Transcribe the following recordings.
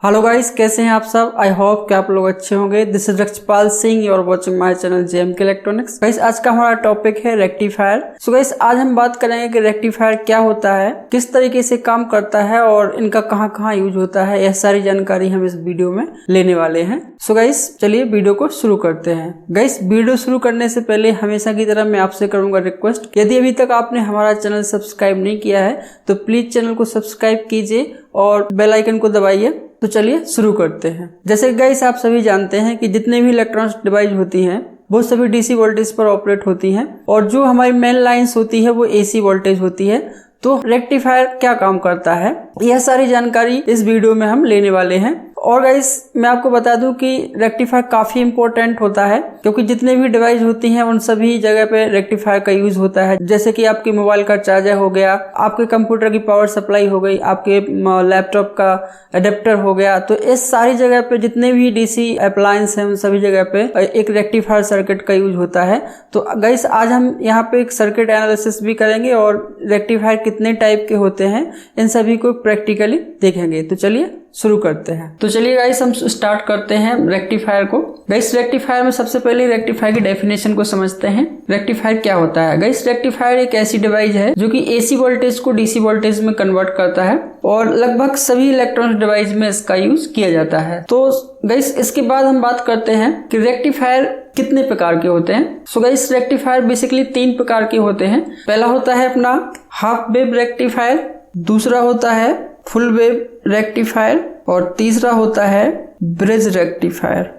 Hello guys, कैसे हैं आप सब। आई होप कि आप लोग अच्छे होंगे। This is Rakshpal Singh, you are watching my channel JMK electronics. Guys आज का हमारा टॉपिक है रेक्टिफायर। सो गाइस आज हम बात करेंगे कि रेक्टिफायर क्या होता है, किस तरीके से काम करता है और इनका कहां कहां यूज होता है। यह सारी जानकारी हम इस वीडियो में लेने वाले हैं। सो गाइस चलिए वीडियो को शुरू करते हैं। गाइस वीडियो शुरू करने से पहले हमेशा की तरह मैं आपसे करूंगा रिक्वेस्ट, यदि अभी तक आपने हमारा चैनल सब्सक्राइब नहीं किया है तो प्लीज चैनल को सब्सक्राइब कीजिए और बेल आइकन को दबाइए। तो चलिए शुरू करते हैं। जैसे गाइस आप सभी जानते हैं कि जितने भी इलेक्ट्रॉनिक्स डिवाइस होती हैं वो सभी डीसी वोल्टेज पर ऑपरेट होती हैं और जो हमारी मेन लाइंस होती है वो एसी वोल्टेज होती है। तो रेक्टिफायर क्या काम करता है, यह सारी जानकारी इस वीडियो में हम लेने वाले हैं। और गाइस मैं आपको बता दूं कि रेक्टिफायर काफी इंपॉर्टेंट होता है क्योंकि जितने भी डिवाइस होती हैं उन सभी जगह पे रेक्टिफायर का यूज होता है। जैसे कि आपके मोबाइल का चार्जर हो गया, आपके कंप्यूटर की पावर सप्लाई हो गई, आपके लैपटॉप का अडेप्टर हो गया। तो इस सारी जगह पे जितने भी डीसी अप्लायंस हैं उन सभी जगह पे एक रेक्टिफायर सर्किट का यूज होता है। तो गाइस आज हम यहाँ पे एक सर्किट एनालिसिस भी करेंगे और रेक्टिफायर कितने टाइप के होते हैं इन सभी को प्रैक्टिकली देखेंगे। तो चलिए शुरू करते हैं। तो चलिए गाइस हम स्टार्ट करते हैं रेक्टिफायर को। गाइस रेक्टिफायर में सबसे पहले रेक्टिफायर की डेफिनेशन को समझते हैं। रेक्टिफायर क्या होता है। गाइस रेक्टिफायर एक ऐसी डिवाइस है जो कि एसी वोल्टेज को डीसी वोल्टेज में कन्वर्ट करता है और लगभग सभी इलेक्ट्रॉनिक डिवाइस में इसका यूज किया जाता है। तो गाइस इसके बाद हम बात करते हैं कि रेक्टिफायर कितने प्रकार के होते हैं। सो गाइस रेक्टिफायर बेसिकली 3 प्रकार के होते हैं। पहला होता है अपना हाफ वेव रेक्टिफायर, दूसरा होता है फुल वेव रेक्टिफायर और तीसरा होता है ब्रिज रेक्टिफायर।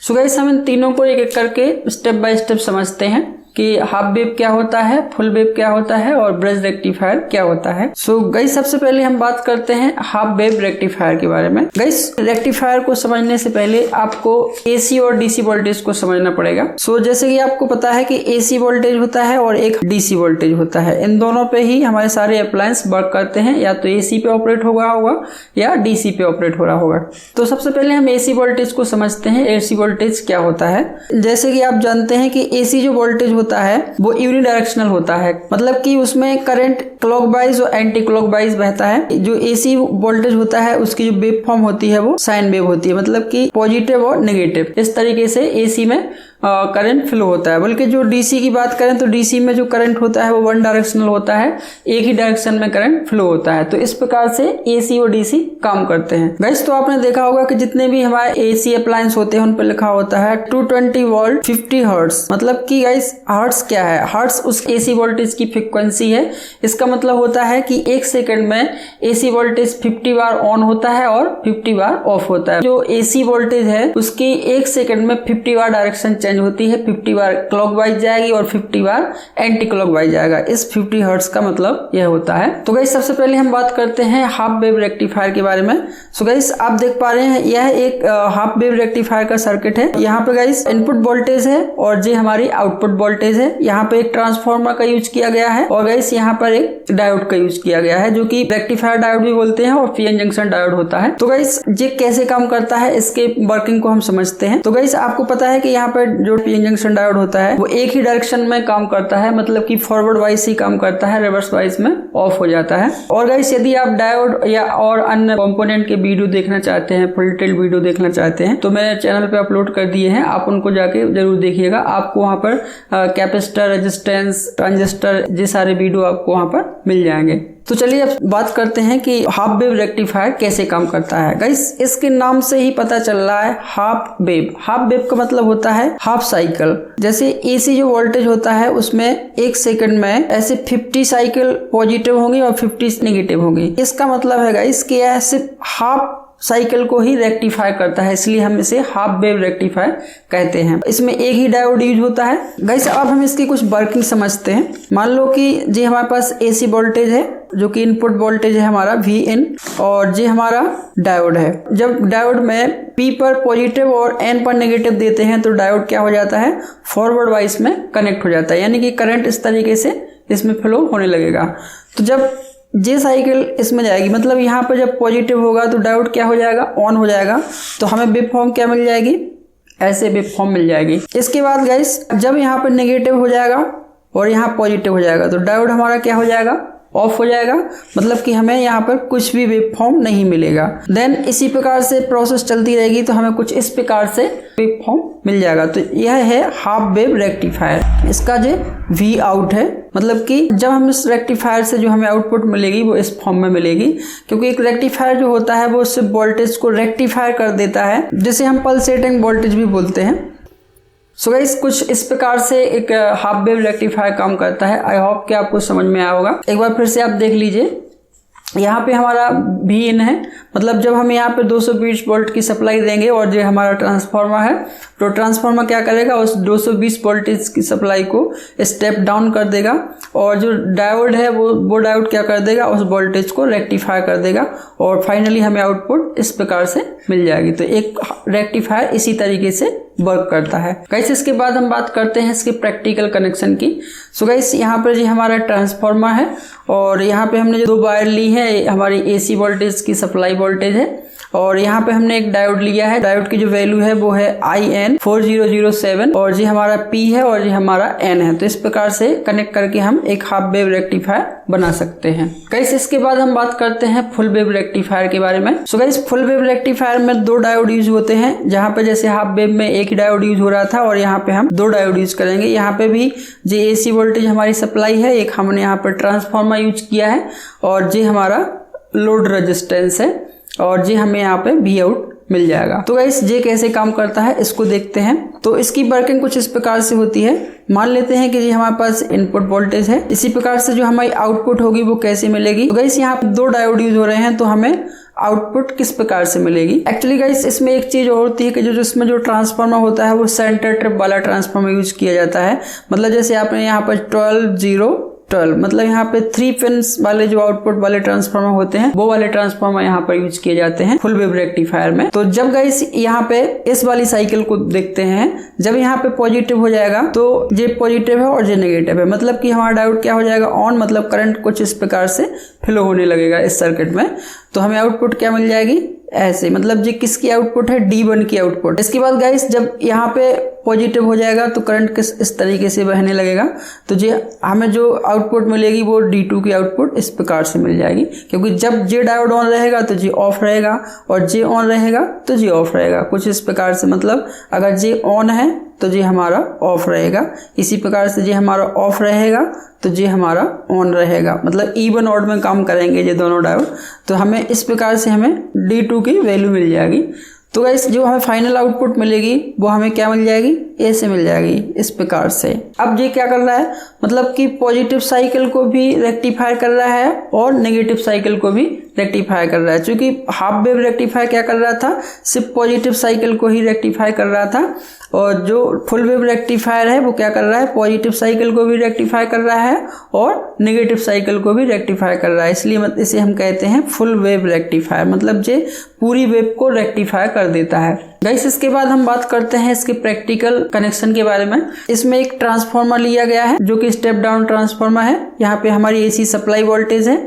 सो गाइस हम इन तीनों को एक एक करके स्टेप बाय स्टेप समझते हैं कि हाफ वेव क्या होता है, फुल वेव क्या होता है और ब्रिज रेक्टिफायर क्या होता है। सो गाइस सबसे पहले हम बात करते हैं हाफ वेव रेक्टिफायर के बारे में। गाइस रेक्टिफायर को समझने से पहले आपको एसी और डीसी वोल्टेज को समझना पड़ेगा। सो जैसे कि आपको पता है कि एसी वोल्टेज होता है और एक डीसी वोल्टेज होता है। इन दोनों पे ही हमारे सारे अप्लायंस वर्क करते हैं, या तो एसी पे ऑपरेट होगा या डीसी पे ऑपरेट हो रहा होगा। तो सबसे पहले हम एसी वोल्टेज को समझते हैं। एसी वोल्टेज क्या होता है। जैसे कि आप जानते हैं कि एसी जो वोल्टेज होता है वो यूनिडायरेक्शनल होता है, मतलब कि उसमें करंट क्लॉकवाइज और एंटी क्लॉकवाइज बहता है। जो एसी वोल्टेज होता है उसकी जो वेव फॉर्म होती है वो साइन वेव होती है, मतलब कि पॉजिटिव और नेगेटिव। इस तरीके से एसी में करंट फ्लो होता है। बल्कि जो डीसी की बात करें तो डीसी में जो करंट होता है वो वन डायरेक्शनल होता है, एक ही डायरेक्शन में करंट फ्लो होता है। तो इस प्रकार से एसी और डीसी काम करते हैं। गाइस तो आपने देखा होगा कि जितने भी हमारे एसी अप्लायंस होते हैं उन पर लिखा होता है 220 वोल्ट 50 हर्ट्ज। मतलब कि गाइस हर्ट्ज क्या है, हर्ट्ज उस एसी वोल्टेज की फ्रीक्वेंसी है। इसका मतलब होता है कि 1 सेकंड में एसी वोल्टेज 50 बार ऑन होता है और 50 बार ऑफ होता है। जो एसी वोल्टेज है उसकी 1 सेकंड में 50 बार डायरेक्शन चेंज होती है। 50 बार क्लॉकवाइज जाएगी और 50 बार एंटी क्लॉकवाइज जाएगा। इस 50 हर्ट्ज का मतलब यह होता है। तो गाइस सबसे पहले हम बात करते हैं हाफ वेव रेक्टिफायर के बारे में। सो गाइस आप देख पा रहे हैं यह एक हाफ वेव रेक्टिफायर का सर्किट है। यहाँ पे गाइस इनपुट वोल्टेज है और ये हमारी आउटपुट वोल्टेज है। यहाँ पे एक ट्रांसफार्मर का यूज किया गया है और गाइस यहाँ पर एक डायोड का यूज किया गया है जो कि रेक्टिफायर डायोड भी बोलते हैं और पीएन जंक्शन डायोड होता है। तो गाइस ये कैसे काम करता है इसके वर्किंग को हम समझते हैं। तो गाइस आपको पता है कि यहाँ पर जो पीएन जंक्शन डायोड होता है वो एक ही डायरेक्शन में काम करता है, मतलब कि फॉरवर्ड वाइज ही काम करता है, रिवर्स वाइज में ऑफ हो जाता है। और गाइस यदि आप डायोड या और अन्य कंपोनेंट के वीडियो देखना चाहते हैं, फुल डिटेल वीडियो देखना चाहते हैं तो मैं चैनल पे अपलोड कर दिए हैं, आप उनको जाके जरूर देखिएगा। आपको वहां पर कैपेसिटर, रेजिस्टेंस, ट्रांजिस्टर ये सारे वीडियो आपको वहां पर मिल जाएंगे। तो चलिए अब बात करते हैं कि हाफ वेव रेक्टिफायर कैसे काम करता है। गाइस इसके नाम से ही पता चल रहा है हाफ वेव। हाफ वेव का मतलब होता है हाफ साइकिल। जैसे एसी जो वोल्टेज होता है उसमें 1 सेकंड में ऐसे 50 साइकिल पॉजिटिव होंगी और 50 नेगेटिव होंगी। इसका मतलब है गाइस कि यह सिर्फ हाफ साइकिल को ही रेक्टिफाई करता है, इसलिए हम इसे हाफ वेव रेक्टिफायर कहते हैं। इसमें एक ही डायोड यूज होता है। गाइस अब हम इसकी कुछ वर्किंग समझते हैं। मान लो कि जी हमारे पास एसी वोल्टेज है जो कि इनपुट वोल्टेज है हमारा Vin और ये हमारा डायोड है। जब डायोड में P पर पॉजिटिव और N पर नेगेटिव देते हैं तो डायोड क्या हो जाता है, फॉरवर्ड वाइज में कनेक्ट हो जाता है, यानी कि करंट इस तरीके से इसमें फ्लो होने लगेगा। तो जब ये साइकिल इसमें जाएगी, मतलब यहाँ पर जब पॉजिटिव होगा तो डायोड क्या हो जाएगा, ऑन हो जाएगा। तो हमें वेव फॉर्म क्या मिल जाएगी, ऐसे वेव फॉर्म मिल जाएगी। इसके बाद गाइस जब यहाँ पर नेगेटिव हो जाएगा और यहाँ पॉजिटिव हो जाएगा तो डायोड हमारा क्या हो जाएगा, ऑफ हो जाएगा, मतलब कि हमें यहाँ पर कुछ भी वेव फॉर्म नहीं मिलेगा। देन इसी प्रकार से प्रोसेस चलती रहेगी तो हमें कुछ इस प्रकार से वेव फॉर्म मिल जाएगा। तो यह है हाफ वेव रेक्टिफायर। इसका जो वी आउट है, मतलब कि जब हम इस रेक्टिफायर से जो हमें आउटपुट मिलेगी वो इस फॉर्म में मिलेगी, क्योंकि एक रेक्टिफायर जो होता है वो उससे वोल्टेज को रेक्टिफाई कर देता है, जिसे हम पल्सेटिंग वोल्टेज भी बोलते हैं। सो गाइस कुछ इस प्रकार से एक हाफ वेव रेक्टिफायर काम करता है। आई होप कि आपको समझ में आया होगा। एक बार फिर से आप देख लीजिए, यहाँ पे हमारा भी इन है, मतलब जब हम यहाँ पे 220 वोल्ट की सप्लाई देंगे और जो हमारा ट्रांसफार्मर है, तो ट्रांसफार्मर क्या करेगा, उस 220 वोल्टेज की सप्लाई को स्टेप डाउन कर देगा, और जो डायोड है वो डायोड क्या कर देगा, उस वोल्टेज को रेक्टिफाई कर देगा, और फाइनली हमें आउटपुट इस प्रकार से मिल जाएगी। तो एक रेक्टिफायर इसी तरीके से वर्क करता है। गाइस इसके बाद हम बात करते हैं इसके प्रैक्टिकल कनेक्शन की। सो गाइस यहाँ पर जो हमारा ट्रांसफार्मर है, और यहाँ पे हमने जो 2 वायर ली है, हमारी एसी वोल्टेज की सप्लाई वोल्टेज है, और यहाँ पे हमने एक डायोड लिया है। डायोड की जो वैल्यू है वो है IN4007, और जी हमारा P है और जी हमारा N है। तो इस प्रकार से कनेक्ट करके हम एक हाफ वेव रेक्टिफायर बना सकते हैं। गाइस इसके बाद हम बात करते हैं फुल वेव रेक्टिफायर के बारे में। So guys full wave rectifier में 2 डायोड यूज होते हैं, जहाँ पे जैसे हाफ वेव में एक ही डायोड यूज हो रहा था, और यहाँ पे हम 2 डायोड यूज करेंगे। यहाँ पे भी जी एसी वोल्टेज हमारी सप्लाई है, एक हमने यहाँ पर ट्रांसफार्मर यूज किया है, और जी हमारा लोड रेजिस्टेंस है, और जी हमें यहाँ पे वी आउट मिल जाएगा। तो गाइस ये कैसे काम करता है इसको देखते हैं। तो इसकी वर्किंग कुछ इस प्रकार से होती है। मान लेते हैं कि जी हमारे पास इनपुट वोल्टेज है, इसी प्रकार से जो हमारी आउटपुट होगी वो कैसे मिलेगी। तो गाइस यहाँ पे 2 डायोड यूज हो रहे हैं, तो हमें आउटपुट किस प्रकार से मिलेगी। एक्चुअली गाइस इसमें एक चीज और होती है कि जो इसमें जो ट्रांसफार्मर होता है वो सेंटर ट्रिप वाला ट्रांसफार्मर यूज किया जाता है। मतलब जैसे आपने यहाँ पर 12-0-12, मतलब यहाँ पे 3 पिन्स वाले जो आउटपुट वाले ट्रांसफार्मर होते हैं वो वाले ट्रांसफार्मर यहाँ पर यूज किए जाते हैं फुल वेव रेक्टिफायर में। तो जब गाइस यहाँ पे इस वाली साइकिल को देखते हैं, जब यहाँ पे पॉजिटिव हो जाएगा तो ये पॉजिटिव है और ये नेगेटिव है, मतलब कि हमारा डायोड क्या हो जाएगा, ऑन, मतलब करंट कुछ इस प्रकार से फ्लो होने लगेगा इस सर्किट में। तो हमें आउटपुट क्या मिल जाएगी, ऐसे, मतलब ये किसकी आउटपुट है, D1 की आउटपुट। इसके बाद गाइस जब यहाँ पे पॉजिटिव हो जाएगा तो करंट इस तरीके से बहने लगेगा, तो ये हमें जो आउटपुट मिलेगी वो D2 की आउटपुट इस प्रकार से मिल जाएगी, क्योंकि जब जे डायोड ऑन रहेगा तो जे ऑफ रहेगा, और जे ऑन रहेगा तो जे ऑफ रहेगा, कुछ इस प्रकार से। मतलब अगर जे ऑन है तो जे हमारा ऑफ रहेगा, इसी प्रकार से जे हमारा ऑफ रहेगा तो जे हमारा ऑन रहेगा, मतलब इवन ऑड में काम करेंगे ये दोनों डायोड। तो हमें इस प्रकार से हमें D2 की वैल्यू मिल जाएगी। तो गाइस जो हमें फाइनल आउटपुट मिलेगी वो हमें क्या मिल जाएगी, ऐसे मिल जाएगी इस प्रकार से। अब ये क्या कर रहा है, मतलब कि पॉजिटिव साइकिल को भी रेक्टिफाई कर रहा है और नेगेटिव साइकिल को भी रेक्टिफाई कर रहा है। क्योंकि हाफ वेव रेक्टिफाई क्या कर रहा था, सिर्फ पॉजिटिव साइकिल को ही रेक्टिफाई कर रहा था, और जो फुल वेव रेक्टिफायर है वो क्या कर रहा है, पॉजिटिव साइकिल को भी रेक्टिफाई कर रहा है और नेगेटिव साइकिल को भी रेक्टिफाई कर रहा है। इसलिए इसे हम कहते हैं फुल वेव रेक्टिफायर, मतलब ये पूरी वेव को रेक्टिफाई कर देता है। गाइस इसके बाद हम बात करते हैं इसके प्रैक्टिकल कनेक्शन के बारे में। इसमें एक ट्रांसफार्मर लिया गया है जो कि स्टेप डाउन ट्रांसफार्मर है। यहाँ पे हमारी एसी सप्लाई वोल्टेज है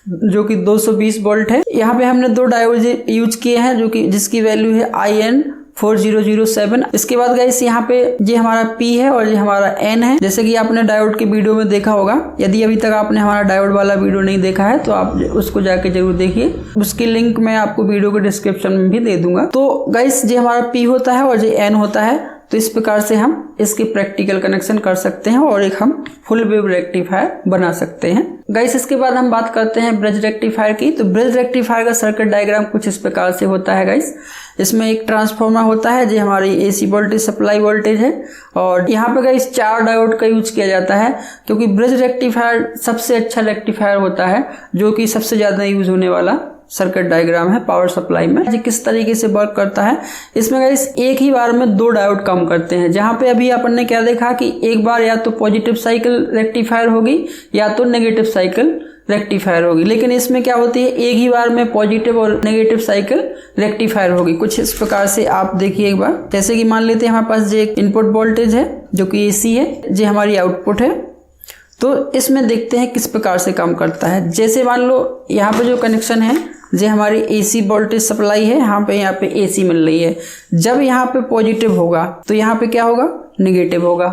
जो कि 220 वोल्ट है। यहाँ पे हमने 2 डायोड यूज किए हैं जो कि जिसकी वैल्यू है IN4007। इसके बाद गाइस यहाँ पे ये हमारा P है और ये हमारा N है, जैसे कि आपने डायोड के वीडियो में देखा होगा। यदि अभी तक आपने हमारा डायोड वाला वीडियो नहीं देखा है तो आप उसको जाके जरूर देखिए, उसकी लिंक मैं आपको वीडियो के डिस्क्रिप्शन में भी दे दूंगा। तो गाइस ये हमारा P होता है और ये N होता है। तो इस प्रकार से हम इसके प्रैक्टिकल कनेक्शन कर सकते हैं और एक हम फुल वेव रेक्टिफायर बना सकते हैं। गाइस इसके बाद हम बात करते हैं ब्रिज रेक्टिफायर की। तो ब्रिज रेक्टिफायर का सर्किट डायग्राम कुछ इस प्रकार से होता है गाइस। इसमें एक ट्रांसफार्मर होता है जो हमारी एसी वोल्टेज सप्लाई वोल्टेज है, और यहाँ पे गाइस 4 डायोड का यूज किया जाता है, क्योंकि ब्रिज रेक्टिफायर सबसे अच्छा रेक्टिफायर होता है जो कि सबसे ज्यादा यूज होने वाला सर्किट डायग्राम है पावर सप्लाई में। ये किस तरीके से वर्क करता है, इसमें गाइस एक ही बार में 2 डायोड काम करते हैं। जहां पे अभी अपन ने क्या देखा कि एक बार या तो पॉजिटिव साइकिल रेक्टिफायर होगी या तो नेगेटिव साइकिल रेक्टिफायर होगी, लेकिन इसमें क्या होती है एक ही बार में पॉजिटिव और नेगेटिव साइकिल रेक्टिफायर होगी। कुछ इस प्रकार से आप देखिए एक बार, जैसे कि मान लेते हैं हमारे पास जो इनपुट वोल्टेज है जो कि एसी है, जो हमारी आउटपुट है। तो इसमें देखते हैं किस प्रकार से काम करता है। जैसे मान लो यहाँ पे जो कनेक्शन है जो हमारी एसी वोल्टेज सप्लाई है, यहाँ पे एसी मिल रही है। जब यहाँ पे पॉजिटिव होगा तो यहाँ पे क्या होगा, नेगेटिव होगा।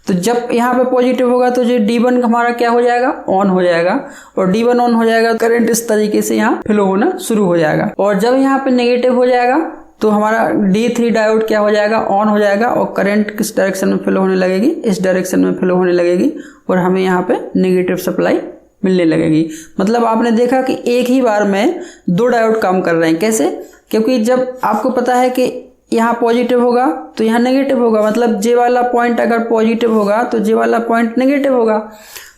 तो जब यहाँ पे पॉजिटिव होगा तो जो D1 हमारा क्या हो जाएगा, ऑन हो जाएगा, और D1 ऑन हो जाएगा, करंट इस तरीके से यहाँ फ्लो होना शुरू हो जाएगा। और जब यहाँ पे नेगेटिव हो जाएगा तो हमारा D3 डायोड क्या हो जाएगा, ऑन हो जाएगा, और करंट किस डायरेक्शन में फ्लो होने लगेगी, इस डायरेक्शन में फ्लो होने लगेगी, और हमें यहाँ पे नेगेटिव सप्लाई मिलने लगेगी। मतलब आपने देखा कि एक ही बार में 2 डायोड काम कर रहे हैं। कैसे? क्योंकि जब आपको पता है कि यहाँ पॉजिटिव होगा तो यहाँ नेगेटिव होगा, मतलब जे वाला पॉइंट अगर पॉजिटिव होगा तो जे वाला पॉइंट नेगेटिव होगा।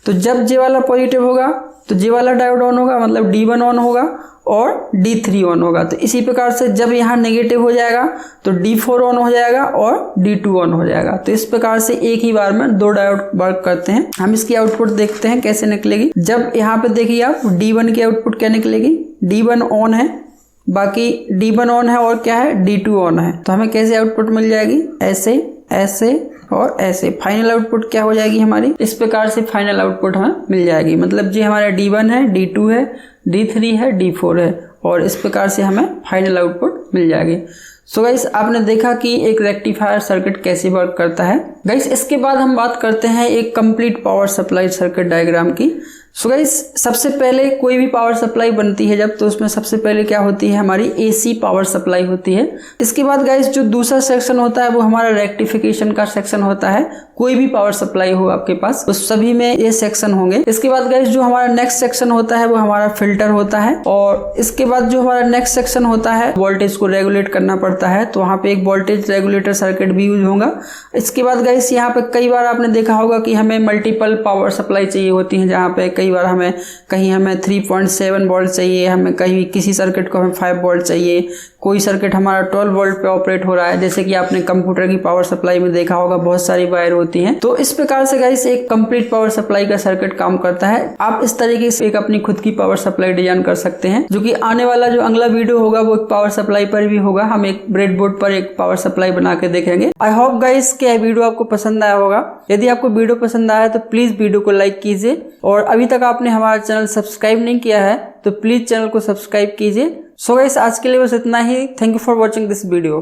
तो जब जे वाला पॉजिटिव होगा तो जे वाला डायोड ऑन होगा, मतलब D1 ऑन होगा और D3 ऑन होगा। तो इसी प्रकार से जब यहाँ नेगेटिव हो जाएगा तो D4 ऑन हो जाएगा और D2 ऑन हो जाएगा। तो इस प्रकार से एक ही बार में 2 डायोड वर्क करते हैं। हम इसकी आउटपुट देखते हैं कैसे निकलेगी। जब यहाँ पे देखिए आप D1 की आउटपुट क्या निकलेगी, D1 ऑन है, बाकी D1 ऑन है और क्या है, D2 ऑन है। तो हमें कैसे आउटपुट मिल जाएगी, ऐसे ऐसे और ऐसे। फाइनल आउटपुट क्या हो जाएगी हमारी, इस प्रकार से फाइनल आउटपुट हमें मिल जाएगी। मतलब जी हमारा D1 है, D2 है, D3 है, D4 है, और इस प्रकार से हमें फाइनल आउटपुट मिल जाएगी। सो गाइस आपने देखा कि एक रेक्टिफायर सर्किट कैसे वर्क करता है। गाइस इसके बाद हम बात करते हैं एक complete power supply circuit diagram की। सो गाइस सबसे पहले कोई भी पावर सप्लाई बनती है जब, तो उसमें सबसे पहले क्या होती है, हमारी AC पावर सप्लाई होती है। इसके बाद गाइस जो दूसरा सेक्शन होता है वो हमारा रेक्टिफिकेशन का सेक्शन होता है। कोई भी पावर सप्लाई हो आपके पास तो सभी में ये सेक्शन होंगे। इसके बाद गाइस जो हमारा नेक्स्ट सेक्शन होता है वो हमारा फिल्टर होता है, और इसके बाद जो हमारा नेक्स्ट सेक्शन होता है वोल्टेज को रेगुलेट करना पड़ता है, तो वहाँ पे एक वोल्टेज रेगुलेटर सर्किट भी यूज होगा। इसके बाद गाइस यहाँ पे कई बार आपने देखा होगा कि हमें मल्टीपल पावर सप्लाई चाहिए होती है, जहाँ पे कई बार हमें 3.7 वोल्ट चाहिए, हमें कहीं किसी सर्किट को हमें 5 वोल्ट चाहिए, कोई सर्किट हमारा 12 वोल्ट पे ऑपरेट हो रहा है, जैसे कि आपने कंप्यूटर की पावर सप्लाई में देखा होगा बहुत सारी वायर होती हैं। तो इस प्रकार से गाइस एक कंप्लीट पावर सप्लाई का सर्किट काम करता है। आप इस तरीके से एक अपनी खुद की पावर सप्लाई डिजाइन कर सकते हैं, जो कि आने वाला जो अगला वीडियो होगा वो एक पावर सप्लाई पर भी होगा। हम एक ब्रेडबोर्ड पर एक पावर सप्लाई बना के देखेंगे। आई होप गाइस कि यह वीडियो आपको पसंद आया होगा। यदि आपको वीडियो पसंद आया तो प्लीज वीडियो को लाइक कीजिए, और अभी तक आपने हमारा चैनल सब्सक्राइब नहीं किया है तो प्लीज चैनल को सब्सक्राइब कीजिए। सो गाइस आज के लिए बस इतना ही। Thank you for watching this video.